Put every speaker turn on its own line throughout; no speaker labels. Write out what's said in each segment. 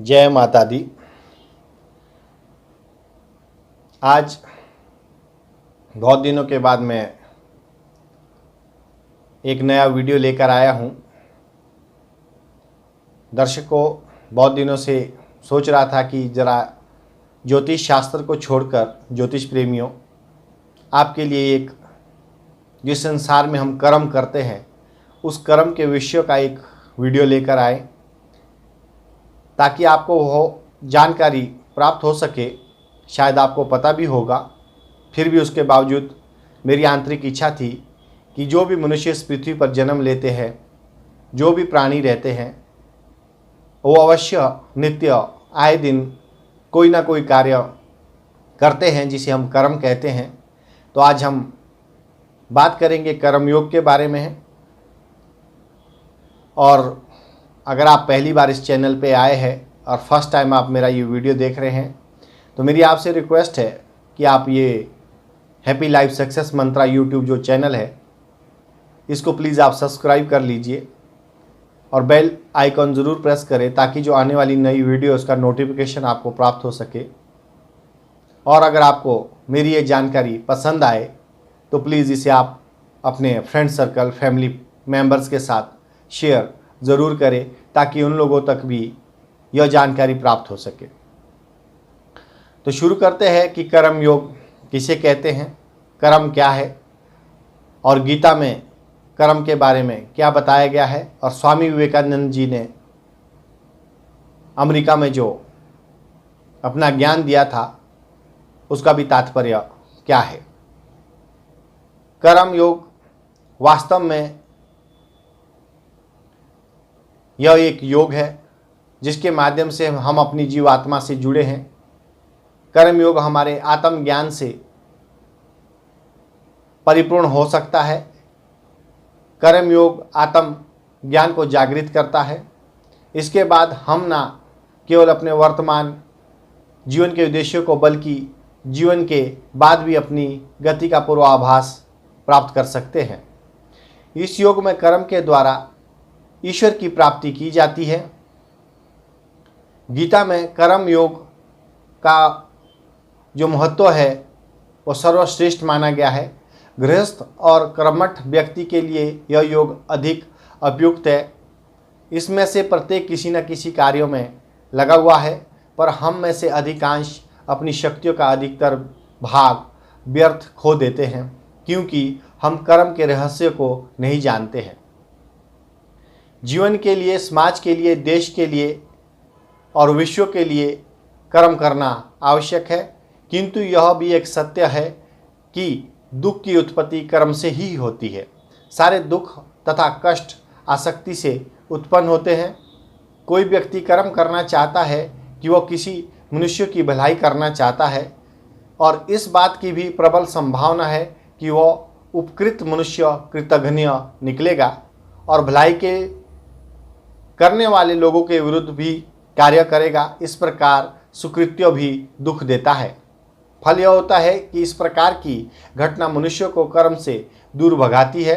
जय माता दी। आज बहुत दिनों के बाद मैं एक नया वीडियो लेकर आया हूँ। दर्शकों, बहुत दिनों से सोच रहा था कि ज़रा ज्योतिष शास्त्र को छोड़कर ज्योतिष प्रेमियों, आपके लिए एक जिस संसार में हम कर्म करते हैं उस कर्म के विषयों का एक वीडियो लेकर आए, ताकि आपको वो जानकारी प्राप्त हो सके। शायद आपको पता भी होगा, फिर भी उसके बावजूद मेरी आंतरिक इच्छा थी कि जो भी मनुष्य इस पृथ्वी पर जन्म लेते हैं, जो भी प्राणी रहते हैं, वो अवश्य नित्य आए दिन कोई ना कोई कार्य करते हैं जिसे हम कर्म कहते हैं। तो आज हम बात करेंगे कर्मयोग के बारे में। और अगर आप पहली बार इस चैनल पे आए हैं और फर्स्ट टाइम आप मेरा ये वीडियो देख रहे हैं, तो मेरी आपसे रिक्वेस्ट है कि आप ये हैप्पी लाइफ सक्सेस मंत्रा यूट्यूब जो चैनल है, इसको प्लीज़ आप सब्सक्राइब कर लीजिए और बेल आइकॉन ज़रूर प्रेस करें, ताकि जो आने वाली नई वीडियो उसका नोटिफिकेशन आपको प्राप्त हो सके। और अगर आपको मेरी ये जानकारी पसंद आए तो प्लीज़ इसे आप अपने फ्रेंड सर्कल, फैमिली मेम्बर्स के साथ शेयर ज़रूर करें, ताकि उन लोगों तक भी यह जानकारी प्राप्त हो सके। तो शुरू करते हैं कि कर्म योग किसे कहते हैं, कर्म क्या है, और गीता में कर्म के बारे में क्या बताया गया है, और स्वामी विवेकानंद जी ने अमेरिका में जो अपना ज्ञान दिया था उसका भी तात्पर्य क्या है। कर्म योग वास्तव में यह एक योग है जिसके माध्यम से हम अपनी जीवात्मा से जुड़े हैं। कर्म योग हमारे आत्मज्ञान से परिपूर्ण हो सकता है। कर्म योग आत्म ज्ञान को जागृत करता है। इसके बाद हम ना केवल अपने वर्तमान जीवन के उद्देश्यों को, बल्कि जीवन के बाद भी अपनी गति का पूर्वाभास प्राप्त कर सकते हैं। इस योग में कर्म के द्वारा ईश्वर की प्राप्ति की जाती है। गीता में कर्म योग का जो महत्व है वो सर्वश्रेष्ठ माना गया है। गृहस्थ और कर्मठ व्यक्ति के लिए यह योग अधिक उपयुक्त है। इसमें से प्रत्येक किसी न किसी कार्यों में लगा हुआ है, पर हम में से अधिकांश अपनी शक्तियों का अधिकतर भाग व्यर्थ खो देते हैं, क्योंकि हम कर्म के रहस्य को नहीं जानते हैं। जीवन के लिए, समाज के लिए, देश के लिए और विश्व के लिए कर्म करना आवश्यक है, किंतु यह भी एक सत्य है कि दुख की उत्पत्ति कर्म से ही होती है। सारे दुख तथा कष्ट आसक्ति से उत्पन्न होते हैं। कोई व्यक्ति कर्म करना चाहता है कि वह किसी मनुष्य की भलाई करना चाहता है, और इस बात की भी प्रबल संभावना है कि वह उपकृत मनुष्य कृतघ्न निकलेगा और भलाई के करने वाले लोगों के विरुद्ध भी कार्य करेगा। इस प्रकार सुकृत्य भी दुख देता है। फल यह होता है कि इस प्रकार की घटना मनुष्य को कर्म से दूर भगाती है।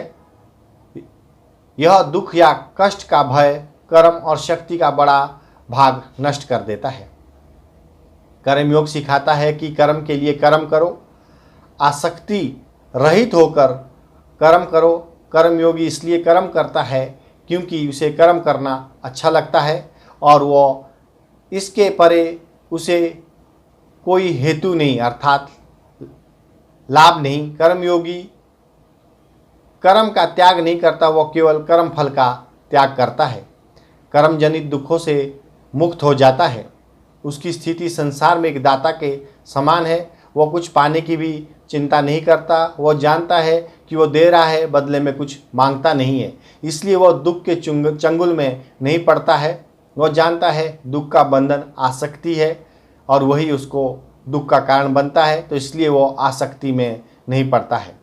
यह दुख या कष्ट का भय कर्म और शक्ति का बड़ा भाग नष्ट कर देता है। कर्म योग सिखाता है कि कर्म के लिए कर्म करो, आसक्ति रहित होकर कर्म करो। कर्मयोगी इसलिए कर्म करता है क्योंकि उसे कर्म करना अच्छा लगता है और वो इसके परे उसे कोई हेतु नहीं, अर्थात लाभ नहीं। कर्मयोगी कर्म का त्याग नहीं करता, वो केवल कर्म फल का त्याग करता है। कर्म जनित दुखों से मुक्त हो जाता है। उसकी स्थिति संसार में एक दाता के समान है। वह कुछ पाने की भी चिंता नहीं करता। वह जानता है कि वह दे रहा है, बदले में कुछ मांगता नहीं है। इसलिए वह दुख के चंगुल में नहीं पड़ता है। वह जानता है दुख का बंधन आसक्ति है और वही उसको दुख का कारण बनता है, तो इसलिए वह आसक्ति में नहीं पड़ता है।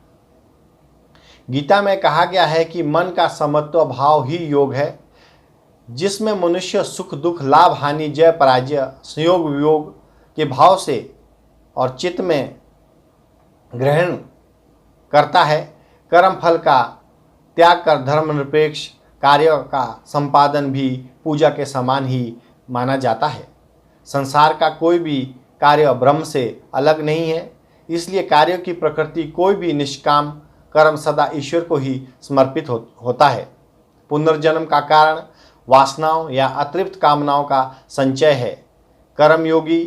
गीता में कहा गया है कि मन का समत्व भाव ही योग है, जिसमें मनुष्य सुख दुख, लाभ हानि, जय पराजय, संयोग वियोग के भाव से और चित्त में ग्रहण करता है। कर्म फल का त्याग कर धर्मनिरपेक्ष कार्य का संपादन भी पूजा के समान ही माना जाता है। संसार का कोई भी कार्य ब्रह्म से अलग नहीं है, इसलिए कार्यों की प्रकृति कोई भी निष्काम कर्म सदा ईश्वर को ही समर्पित होता है। पुनर्जन्म का कारण वासनाओं या अतृप्त कामनाओं का संचय है। कर्मयोगी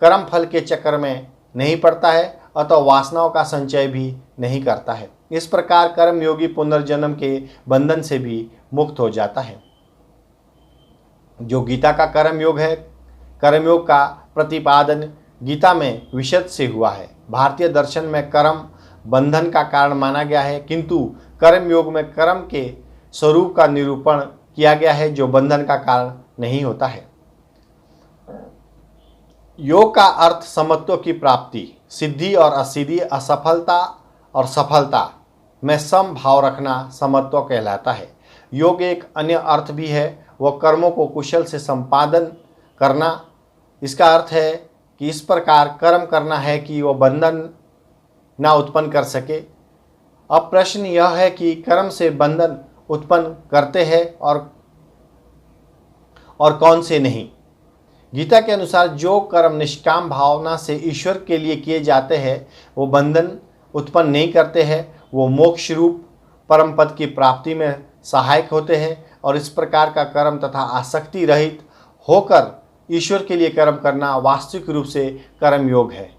कर्म फल के चक्कर में नहीं पड़ता है, अतः वासनाओं का संचय भी नहीं करता है। इस प्रकार कर्मयोगी पुनर्जन्म के बंधन से भी मुक्त हो जाता है। जो गीता का कर्मयोग है, कर्मयोग का प्रतिपादन गीता में विशद से हुआ है। भारतीय दर्शन में कर्म बंधन का कारण माना गया है, किंतु कर्मयोग में कर्म के स्वरूप का निरूपण किया गया है जो बंधन का कारण नहीं होता है। योग का अर्थ समत्व की प्राप्ति, सिद्धि और असिद्धि, असफलता और सफलता में सम भाव रखना समत्व कहलाता है। योग एक अन्य अर्थ भी है, वह कर्मों को कुशल से संपादन करना। इसका अर्थ है कि इस प्रकार कर्म करना है कि वह बंधन ना उत्पन्न कर सके। अब प्रश्न यह है कि कर्म से बंधन उत्पन्न करते हैं और कौन से नहीं। गीता के अनुसार जो कर्म निष्काम भावना से ईश्वर के लिए किए जाते हैं वो बंधन उत्पन्न नहीं करते हैं, वो मोक्ष रूप परम पद की प्राप्ति में सहायक होते हैं। और इस प्रकार का कर्म तथा आसक्ति रहित होकर ईश्वर के लिए कर्म करना वास्तविक रूप से कर्म योग है।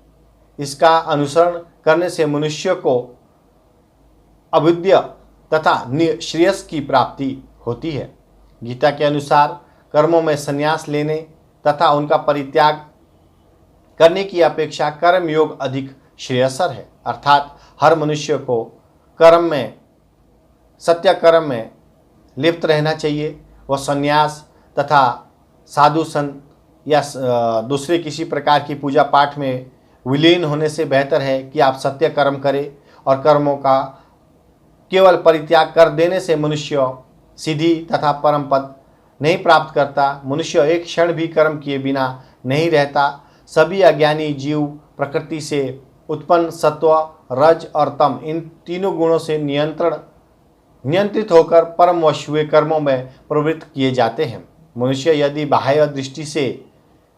इसका अनुसरण करने से मनुष्य को अभ्युदय तथा श्रेयस की प्राप्ति होती है। गीता के अनुसार कर्मों में संन्यास लेने तथा उनका परित्याग करने की अपेक्षा कर्म योग अधिक श्रेयस्कर है। अर्थात हर मनुष्य को कर्म में, सत्य कर्म में लिप्त रहना चाहिए। वह संन्यास तथा साधु संत या दूसरे किसी प्रकार की पूजा पाठ में विलीन होने से बेहतर है कि आप सत्य कर्म करें। और कर्मों का केवल परित्याग कर देने से मनुष्य सिद्धि तथा परम पद नहीं प्राप्त करता। मनुष्य एक क्षण भी कर्म किए बिना नहीं रहता। सभी अज्ञानी जीव प्रकृति से उत्पन्न सत्व, रज और तम, इन तीनों गुणों से नियंत्रित होकर परम वश हुए कर्मों में प्रवृत्त किए जाते हैं। मनुष्य यदि बाह्य दृष्टि से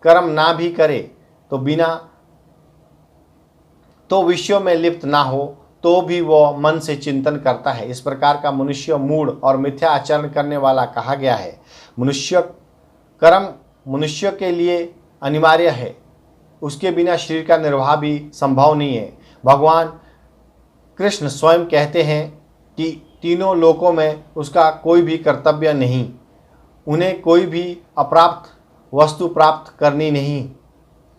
कर्म ना भी करे तो विषयों में लिप्त ना हो तो भी वह मन से चिंतन करता है। इस प्रकार का मनुष्य मूढ़ और मिथ्या आचरण करने वाला कहा गया है। कर्म मनुष्य के लिए अनिवार्य है, उसके बिना शरीर का निर्वाह भी संभव नहीं है। भगवान कृष्ण स्वयं कहते हैं कि तीनों लोकों में उसका कोई भी कर्तव्य नहीं, उन्हें कोई भी अप्राप्त वस्तु प्राप्त करनी नहीं,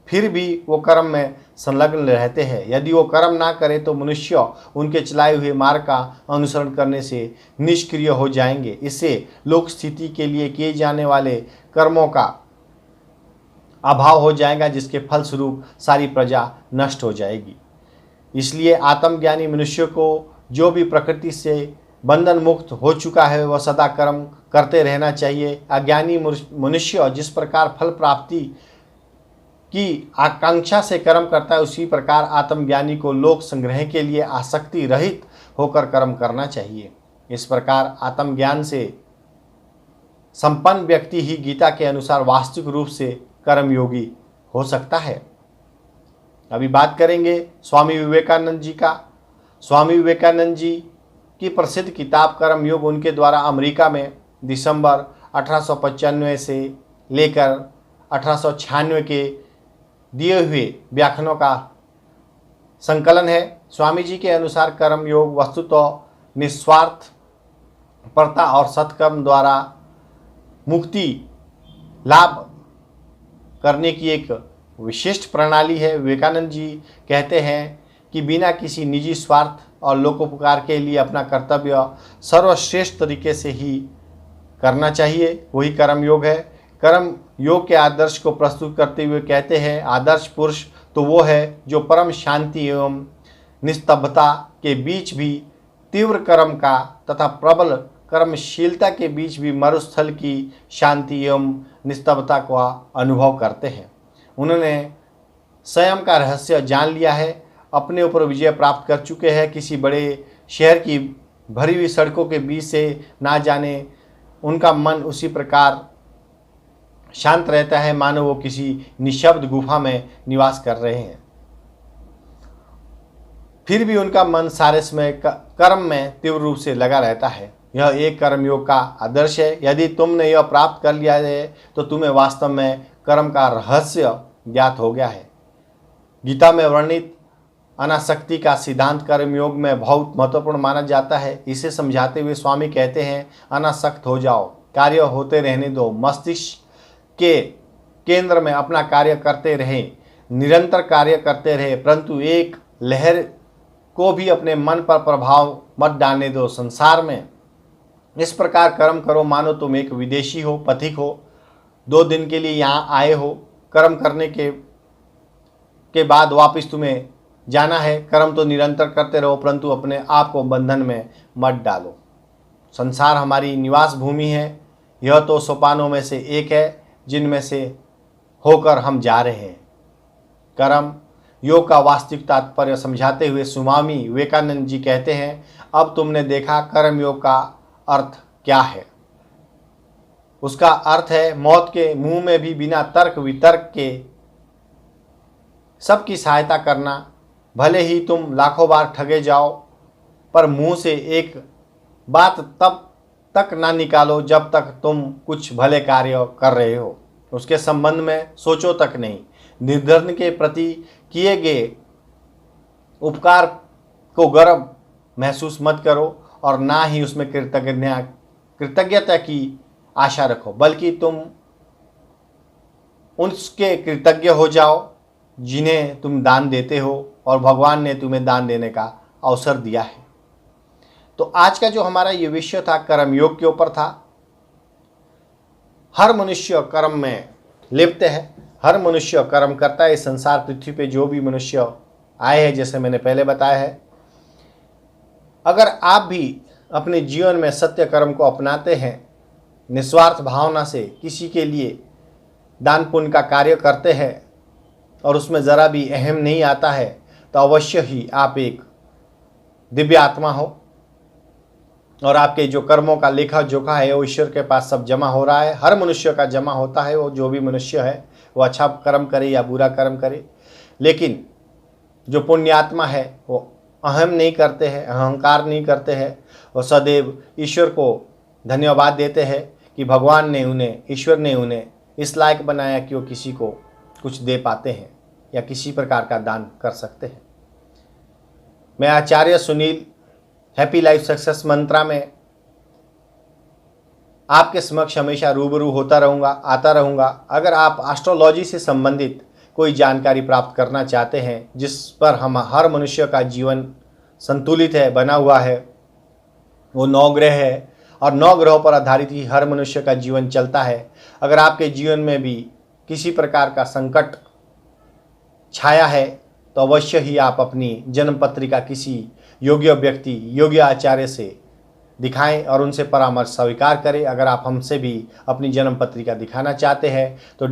फिर भी वो कर्म में संलग्न रहते हैं। यदि वो कर्म ना करे तो मनुष्य उनके चलाए हुए मार्ग का अनुसरण करने से निष्क्रिय हो जाएंगे। इससे लोक स्थिति के लिए किए जाने वाले कर्मों का अभाव हो जाएगा, जिसके फलस्वरूप सारी प्रजा नष्ट हो जाएगी। इसलिए आत्मज्ञानी मनुष्य को जो भी प्रकृति से बंधन मुक्त हो चुका है वह सदा कर्म करते रहना चाहिए। अज्ञानी मनुष्य जिस प्रकार फल प्राप्ति की आकांक्षा से कर्म करता है, उसी प्रकार आत्मज्ञानी को लोक संग्रह के लिए आसक्ति रहित होकर कर्म करना चाहिए। इस प्रकार आत्मज्ञान से संपन्न व्यक्ति ही गीता के अनुसार वास्तविक रूप से कर्मयोगी हो सकता है। अभी बात करेंगे स्वामी विवेकानंद जी का। स्वामी विवेकानंद जी की प्रसिद्ध किताब कर्मयोग उनके द्वारा अमेरिका में दिसंबर 1895 से लेकर 1896 के दिए हुए व्याख्यानों का संकलन है। स्वामी जी के अनुसार कर्मयोग वस्तुतः निस्वार्थ परता और सत्कर्म द्वारा मुक्ति लाभ करने की एक विशिष्ट प्रणाली है। विवेकानंद जी कहते हैं कि बिना किसी निजी स्वार्थ और लोकोपकार के लिए अपना कर्तव्य सर्वश्रेष्ठ तरीके से ही करना चाहिए, वही कर्मयोग है। कर्म योग के आदर्श को प्रस्तुत करते हुए कहते हैं, आदर्श पुरुष तो वो है जो परम शांति एवं निस्तब्धता के बीच भी तीव्र कर्म का तथा प्रबल कर्मशीलता के बीच भी मरुस्थल की शांति एवं निस्तब्धता का अनुभव करते हैं। उन्होंने स्वयं का रहस्य जान लिया है, अपने ऊपर विजय प्राप्त कर चुके हैं। किसी बड़े शहर की भरी हुई सड़कों के बीच से ना जाने उनका मन उसी प्रकार शांत रहता है, मानो वो किसी निशब्द गुफा में निवास कर रहे हैं। फिर भी उनका मन सारे समय कर्म में तीव्र रूप से लगा रहता है। यह एक कर्मयोग का आदर्श है। यदि तुमने यह प्राप्त कर लिया है तो तुम्हें वास्तव में कर्म का रहस्य ज्ञात हो गया है। गीता में वर्णित अनासक्ति का सिद्धांत कर्मयोग में बहुत महत्वपूर्ण माना जाता है। इसे समझाते हुए स्वामी कहते हैं, अनासक्त हो जाओ, कार्य होते रहने दो, मस्तिष्क के केंद्र में अपना कार्य करते रहे, निरंतर कार्य करते रहे, परंतु एक लहर को भी अपने मन पर प्रभाव मत डालने दो। संसार में इस प्रकार कर्म करो मानो तुम एक विदेशी हो, पथिक हो, 2 दिन के लिए यहाँ आए हो। कर्म करने के बाद वापस तुम्हें जाना है। कर्म तो निरंतर करते रहो, परंतु अपने आप को बंधन में मत डालो। संसार हमारी निवास भूमि है। यह तो सोपानों में से एक है जिनमें से होकर हम जा रहे हैं। कर्म योग का वास्तविक तात्पर्य समझाते हुए स्वामी विवेकानंद जी कहते हैं, अब तुमने देखा कर्म योग का अर्थ क्या है। उसका अर्थ है मौत के मुंह में भी बिना तर्क वितर्क के सबकी सहायता करना। भले ही तुम लाखों बार ठगे जाओ, पर मुंह से एक बात तब तक ना निकालो जब तक तुम कुछ भले कार्य कर रहे हो। उसके संबंध में सोचो तक नहीं। निर्धन के प्रति किए गए उपकार को गर्व महसूस मत करो और ना ही उसमें कृतज्ञता की आशा रखो, बल्कि तुम उसके कृतज्ञ हो जाओ जिन्हें तुम दान देते हो और भगवान ने तुम्हें दान देने का अवसर दिया है। तो आज का जो हमारा ये विषय था कर्मयोग के ऊपर था। हर मनुष्य कर्म में लिप्त है, हर मनुष्य कर्म करता है। इस संसार पृथ्वी पे जो भी मनुष्य आए हैं, जैसे मैंने पहले बताया है, अगर आप भी अपने जीवन में सत्य कर्म को अपनाते हैं, निस्वार्थ भावना से किसी के लिए दान पुण्य का कार्य करते हैं और उसमें ज़रा भी अहम नहीं आता है, तो अवश्य ही आप एक दिव्य आत्मा हो और आपके जो कर्मों का लेखा जोखा है वो ईश्वर के पास सब जमा हो रहा है। हर मनुष्य का जमा होता है। वो जो भी मनुष्य है वो अच्छा कर्म करे या बुरा कर्म करे, लेकिन जो पुण्यात्मा है वो अहम नहीं करते हैं, अहंकार नहीं करते हैं। और सदैव ईश्वर को धन्यवाद देते हैं कि भगवान ने उन्हें, ईश्वर ने उन्हें इस लायक बनाया कि वो किसी को कुछ दे पाते हैं या किसी प्रकार का दान कर सकते हैं। मैं आचार्य सुनील हैप्पी लाइफ सक्सेस मंत्रा में आपके समक्ष हमेशा रूबरू होता रहूँगा, आता रहूँगा। अगर आप एस्ट्रोलॉजी से संबंधित कोई जानकारी प्राप्त करना चाहते हैं, जिस पर हम हर मनुष्य का जीवन संतुलित है, बना हुआ है, वो 9 ग्रह है और 9 ग्रहों पर आधारित ही हर मनुष्य का जीवन चलता है। अगर आपके जीवन में भी किसी प्रकार का संकट छाया है तो अवश्य ही आप अपनी जन्म पत्रिका किसी योग्य व्यक्ति, योग्य आचार्य से दिखाएं और उनसे परामर्श स्वीकार करें। अगर आप हमसे भी अपनी जन्म पत्रिका दिखाना चाहते हैं तो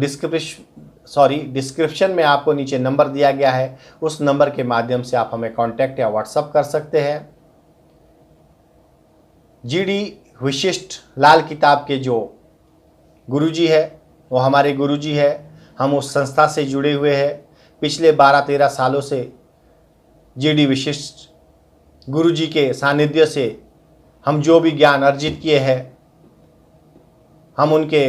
डिस्क्रिप्शन में आपको नीचे नंबर दिया गया है, उस नंबर के माध्यम से आप हमें कांटेक्ट या व्हाट्सअप कर सकते हैं। जीडी विशिष्ट लाल किताब के जो गुरुजी है वो हमारे गुरुजी है। हम उस संस्था से जुड़े हुए हैं। पिछले 12-13 सालों से जीडी विशिष्ट गुरुजी के सानिध्य से हम जो भी ज्ञान अर्जित किए हैं, हम उनके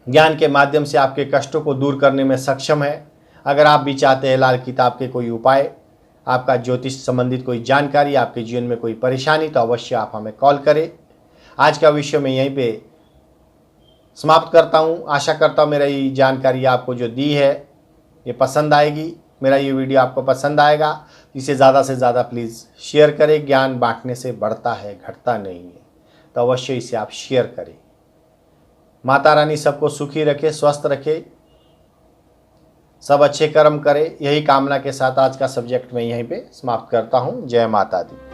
ज्ञान के माध्यम से आपके कष्टों को दूर करने में सक्षम है। अगर आप भी चाहते हैं लाल किताब के कोई उपाय, आपका ज्योतिष संबंधित कोई जानकारी, आपके जीवन में कोई परेशानी, तो अवश्य आप हमें कॉल करें। आज का विषय मैं यहीं पे समाप्त करता हूँ। आशा करता हूँ मेरा ये जानकारी आपको जो दी है ये पसंद आएगी। मेरा ये वीडियो आपको पसंद आएगा, इसे ज़्यादा से ज़्यादा प्लीज़ शेयर करें। ज्ञान बांटने से बढ़ता है, घटता नहीं है, तो अवश्य इसे आप शेयर करें। माता रानी सबको सुखी रखे, स्वस्थ रखे, सब अच्छे कर्म करें, यही कामना के साथ आज का सब्जेक्ट मैं यहीं पे समाप्त करता हूँ। जय माता दी।